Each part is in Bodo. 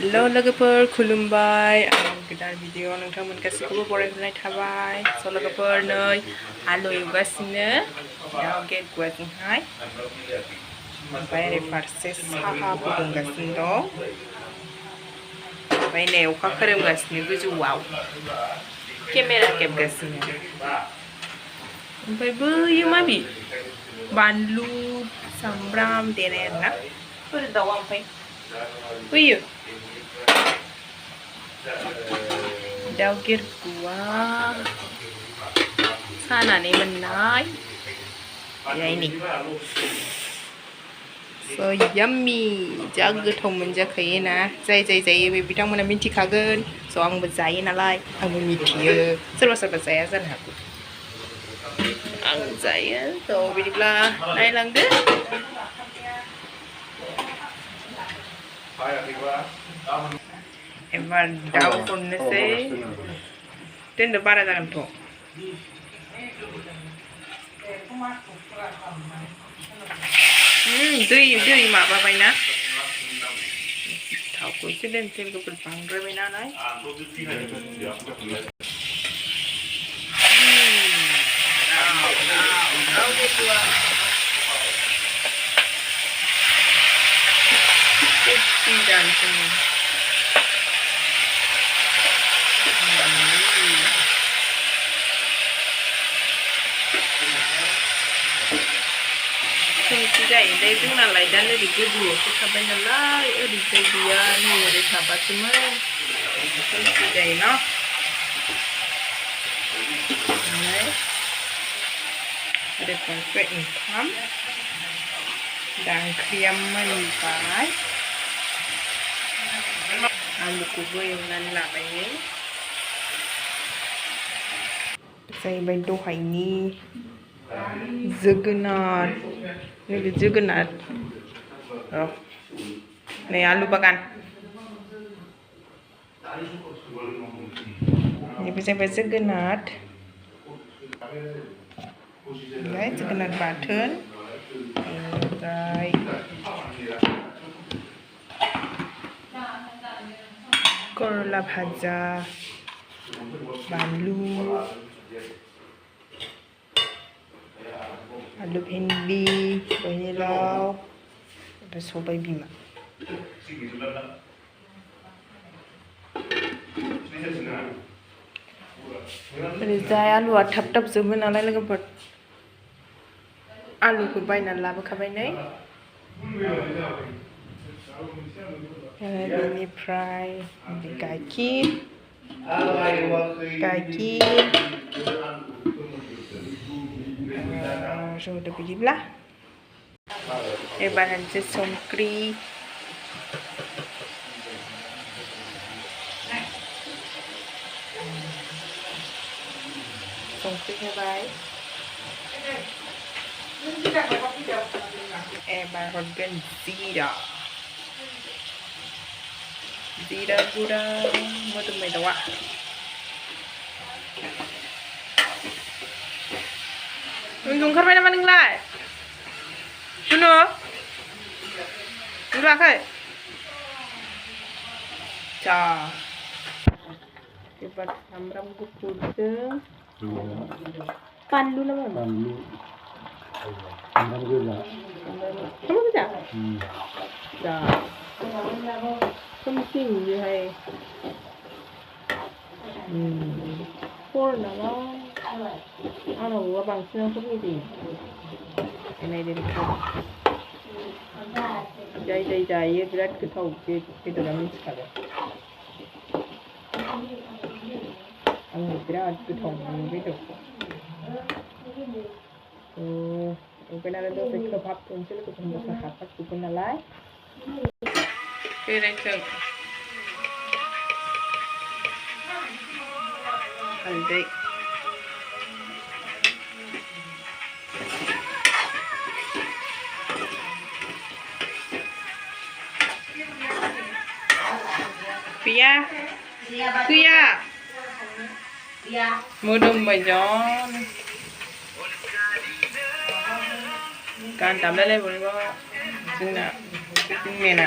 Halo logoफोर खुलुमबाय आं गोदान भिडिअ नोंथांमोन गासैखौबो बरायनाय थाबाय स लोगोफोर नै आलु एवगासिनो दाउ गेरगुवाजोंहाय ओमफ्राय ओरै फारसे साहा फुदुंगासिनो दं ओमफ्राय नै अखा खोरोमगासिनो गोजौआव केमेरा खेबगासिनो ओमफ्राय बैयो माबि बानलु सामब्राम देनाय आरोना बोरै दाउआ ओमफ्राय बैयो Dao Gergua सानानै मोननाय ini so yummy जा गोथाव मोनजाखायो ना जाय जायो बे बिथांमोना मिथिखागोन so आंबो जायो नालाय आंबो मिथियो सोरबा जाया जानो हागौ आं जायो so बिदिब्ला नायलांदो एबार दाउ हरनोसै दोनदो बारा जागोनथ' दै माबाबायना थावखौ एसे दोनसै लोगोफोर बांद्रायबाय नालाय जाहैबाय जोंनालाय दा नैबे गोजौआवसो थाबाय नालाय ओरैजाय गैया नै ओरै थाबासोमोन खोमसि जायो न' ओरै फारसे ओंखाम दा ओंख्रिया मोनबाय आलुखौबो एवनानै लाबाय जाहैबाय दहायनि जोगोनार नैबे जोगोनार नै आलु बागान नैबे जाहैबाय जोगोनार ओमफ्राय जोगोनार बाथोन ओमफ्राय करला भाजा बानलु आलु भिन्डी पानिलाव ओमफ्राय सबाय बिमा ओरैजाय आलुआ थाब जोबो नालाय लोगोफोर आलुखौ बायनानै लाबोखाबाय नै बेनिफ्राय गाइखेर sudah bidiब्ला एबार होनसै संख्रि होबाय एबार हरगोन जिरा गुरा मोदोमनाय दाउआ ओंखारबाय नामा नोंलाय जुनु उन्दुआखै जा एबार सामब्राम गुफुरजों बानलु नामा बानलु सामब्राम गोजा जा खोमसि नुयोहाय हर नामा आंनावबा बांसिनानो फैदों नायदो जाय जायो बिराद गोथाव बेदरा मिथिखागोन आंबो बिराद गोथाव मोनो बेदरखौ ओमफ्राय नालाय दसे खोबहाबथ'नोसै लोगोफोर दसे हाबहाबजोबगोन नालाय बेरायथों हालदै गैया मोदोमबाय जन गान दामलायलायबावनोबा जोंना मेना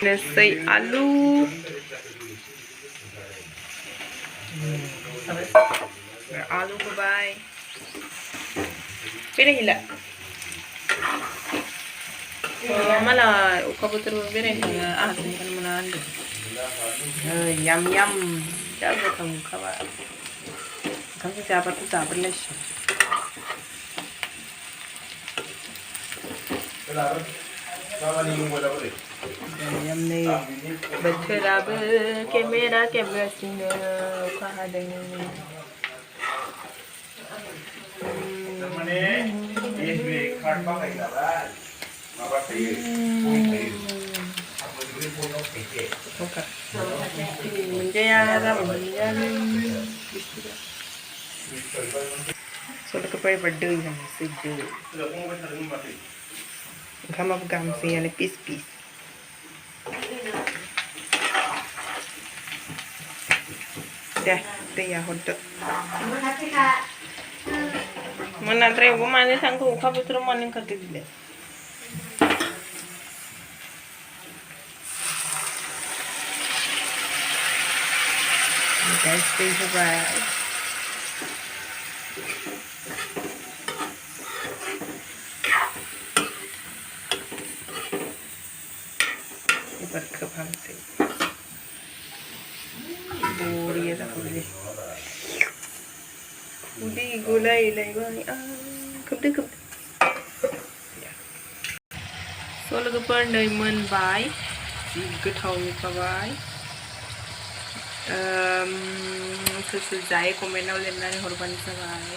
Nasi alu. Alu hobai. Pilih hilang. Malah uka betul beres kan menahan. Yum yum. Jago kamu kawan. Kamu siapa tuh sabar lah sih. Yum nih. Betul apa? Kamera sini uka ada ni. Soalnya kepada benda yang sejuk. Kamu gam sih yang pis. Dah ya hodok. Mana terakhir mana sanggup kamu terus mana kerja dia. Guys, stay surprised. Berkepang sih. Boleh tak boleh. Udi gulai bani kebde. So lagu per naiman bai. Getau ni kabai. Sesuai komen awal nani horban sabai.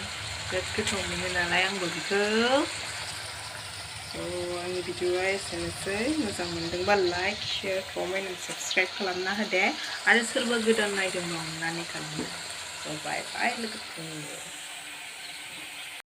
Getau ni nala yang begitu. So ini video selesai. Macam mending like, share, comment, and subscribe kalau nak ada. Ada serba gedan naik demam nani kalau. So bye bye. Look at